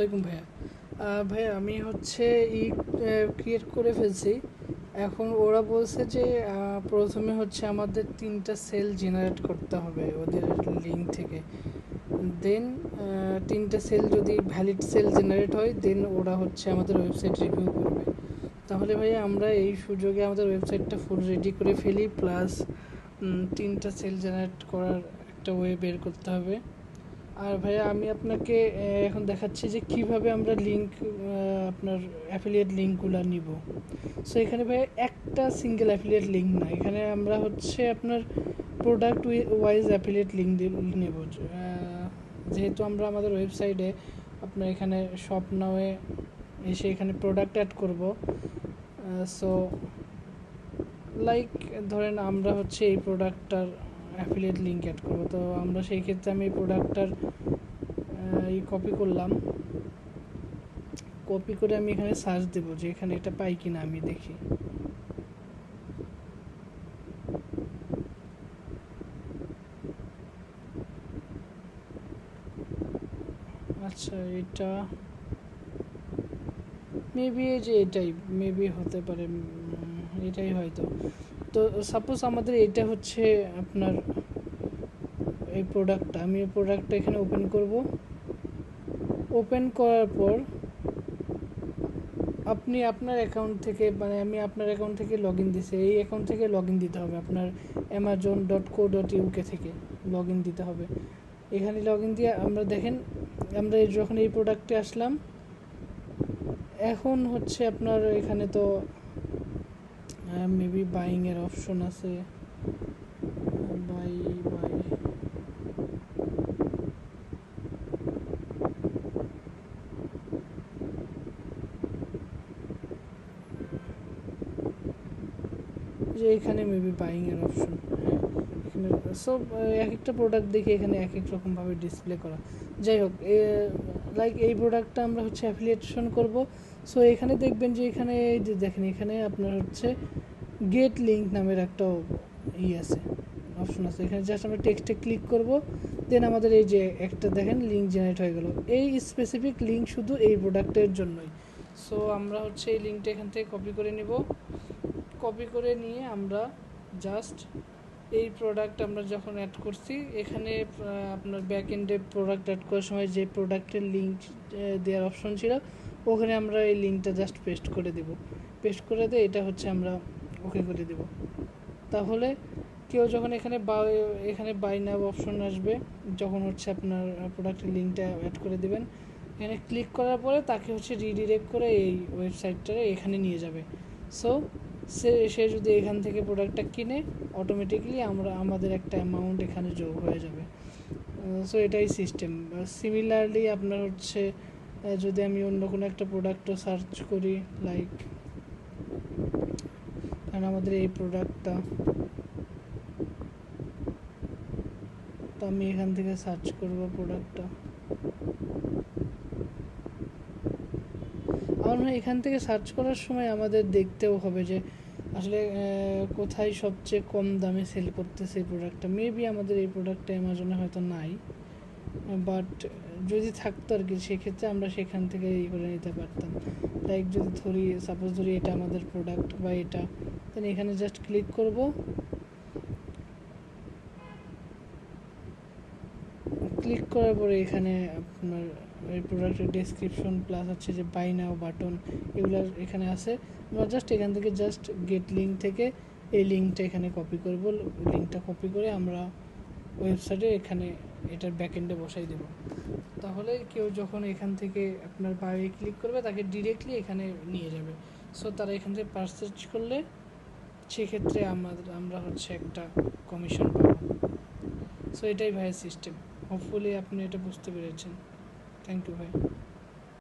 আসসালামাইকুম ভাইয়া। ভাইয়া আমি হচ্ছে ক্রিয়েট করে ফেলছি। এখন ওরা বলছে যে প্রথমে হচ্ছে আমাদের 3টা সেল জেনারেট করতে হবে ওদের লিঙ্ক থেকে। দেন 3টা সেল যদি ভ্যালিড সেল জেনারেট হয় দেন ওরা হচ্ছে আমাদের ওয়েবসাইট রিভিউ করবে। তাহলে ভাইয়া আমরা এই সুযোগে আমাদের ওয়েবসাইটটা ফুল রেডি করে ফেলি, প্লাস 3টা সেল জেনারেট করার একটা ওয়ে বের করতে হবে। আর ভাইয়া আমি আপনাকে এখন দেখাচ্ছি যে কিভাবে আমরা লিঙ্ক আপনার অ্যাফিলিয়েট লিঙ্কগুলো নিব। সো এখানে ভাইয়া একটা সিঙ্গেল অ্যাফিলিয়েট লিঙ্ক না, এখানে আমরা হচ্ছে আপনার প্রোডাক্ট ওয়াইজ অ্যাফিলিয়েট লিঙ্ক নেব। যেহেতু আমরা আমাদের ওয়েবসাইটে আপনার এখানে শপ নামে এসে এখানে প্রোডাক্ট অ্যাড করব। সো লাইক ধরেন আমরা হচ্ছে এই প্রোডাক্টটার অ্যাফিলিয়েট লিঙ্ক অ্যাড করবো, তো আমরা সেই ক্ষেত্রে আমি এই প্রোডাক্টটার কপি করলাম। কপি করে আমি এখানে সার্চ দেবো যে এখানে এটা পাই কিনা আমি দেখি। আচ্ছা, এটা মেবি এই যে এটাই মেবি হতে পারে, এটাই হয়তো। তো সাপোজ আমাদের এটা হচ্ছে আপনার এই প্রোডাক্টটা, আমি এই প্রোডাক্টটা এখানে ওপেন করব। ওপেন করার পর আপনি আপনার অ্যাকাউন্ট থেকে, মানে আমি আপনার অ্যাকাউন্ট থেকে লগ ইন দিছি, এই অ্যাকাউন্ট থেকে লগ ইন দিতে হবে আপনার amazon.co.uk থেকে লগ ইন দিতে হবে। এখানে লগ ইন দিয়ে আমরা দেখেন, আমরা যখন এই প্রোডাক্টে আসলাম, এখন হচ্ছে আপনার এখানে তো মেবি বাইংয়ের অপশন আছে। বাই বাই যে এখানে মেবি বাইংয়ের অপশন, এখানে সব এক একটা প্রোডাক্ট দেখে এখানে এক এক রকমভাবে ডিসপ্লে করা। যাই হোক, লাইক এই প্রোডাক্টটা আমরা হচ্ছে অ্যাফিলিয়েশন করব। সো এখানে দেখবেন যে এখানে এই যে দেখেন, এখানে আপনার হচ্ছে গেট লিঙ্ক নামের একটা আছে, অপশন আছে। এখানে জাস্ট আমরা টেক্সটে ক্লিক করব, দেন আমাদের এই যে একটা দেখেন লিঙ্ক জেনারেট হয়ে গেল। এই স্পেসিফিক লিঙ্ক শুধু এই প্রোডাক্টের জন্যই। সো আমরা হচ্ছে এই লিঙ্কটা এখান থেকে কপি করে নিব। কপি করে নিয়ে আমরা জাস্ট এই প্রোডাক্ট আমরা যখন অ্যাড করছি এখানে আপনার ব্যাক এন্ডে প্রোডাক্ট অ্যাড করার সময় যে প্রোডাক্টের লিঙ্ক দেওয়ার অপশন ছিল, ওখানে আমরা এই লিঙ্কটা জাস্ট পেস্ট করে দেব। পেস্ট করে দিয়ে এটা হচ্ছে আমরা ওকে করে দেব। তাহলে কেউ যখন এখানে বাই নাও অপশন আসবে, যখন হচ্ছে আপনার প্রোডাক্টের লিঙ্কটা অ্যাড করে দেবেন, এখানে ক্লিক করার পরে তাকে হচ্ছে রিডিরেক্ট করে এই ওয়েবসাইটটারে এখানে নিয়ে যাবে। সো সে যদি এখান থেকে প্রোডাক্টটা কিনে, অটোমেটিকলি আমাদের একটা অ্যামাউন্ট এখানে যোগ হয়ে যাবে। সো এটাই সিস্টেম। সিমিলারলি আপনার হচ্ছে যদি আমি অন্য কোনো একটা প্রোডাক্টও সার্চ করি, লাইক কারণ আমাদের এই প্রোডাক্টটা, তো আমি এখান থেকে সার্চ করব প্রোডাক্টটা। আমার মনে হয় এখান থেকে সার্চ করার সময় আমাদের দেখতেও হবে যে আসলে কোথায় সবচেয়ে কম দামে সেল করতেছে এই প্রোডাক্টটা। মেবি আমাদের এই প্রোডাক্টটা অ্যামাজনে হয়তো নাই, বাট যদি থাকতো আর কি, সেক্ষেত্রে আমরা সেখান থেকে করে নিতে পারতাম। লাইক যদি সাপোজ ধরি এটা আমাদের প্রোডাক্ট বা এটা, দেন এখানে জাস্ট ক্লিক করব। ক্লিক করার পরে এখানে আপনার এই প্রোডাক্টের ডেসক্রিপশন প্লাস হচ্ছে যে বাই নাও বাটন, এগুলো এখানে আছে। আমরা জাস্ট এখান থেকে জাস্ট গেট লিঙ্ক থেকে এই লিঙ্কটা এখানে কপি করব। লিঙ্কটা কপি করে আমরা ওয়েবসাইটে এখানে এটার ব্যাকএন্ডে বসাই দেব। তাহলে কেউ যখন এখান থেকে আপনার বাই ক্লিক করবে, তাকে ডিরেক্টলি এখানে নিয়ে যাবে। সো তারা এখান থেকে পারচেজ করলে সেক্ষেত্রে আমরা হচ্ছে একটা কমিশন পাবো। সো এটাই ভাইয়ের সিস্টেম। হোপফুলি আপনি এটা বুঝতে পেরেছেন। থ্যাংক ইউ ভাই।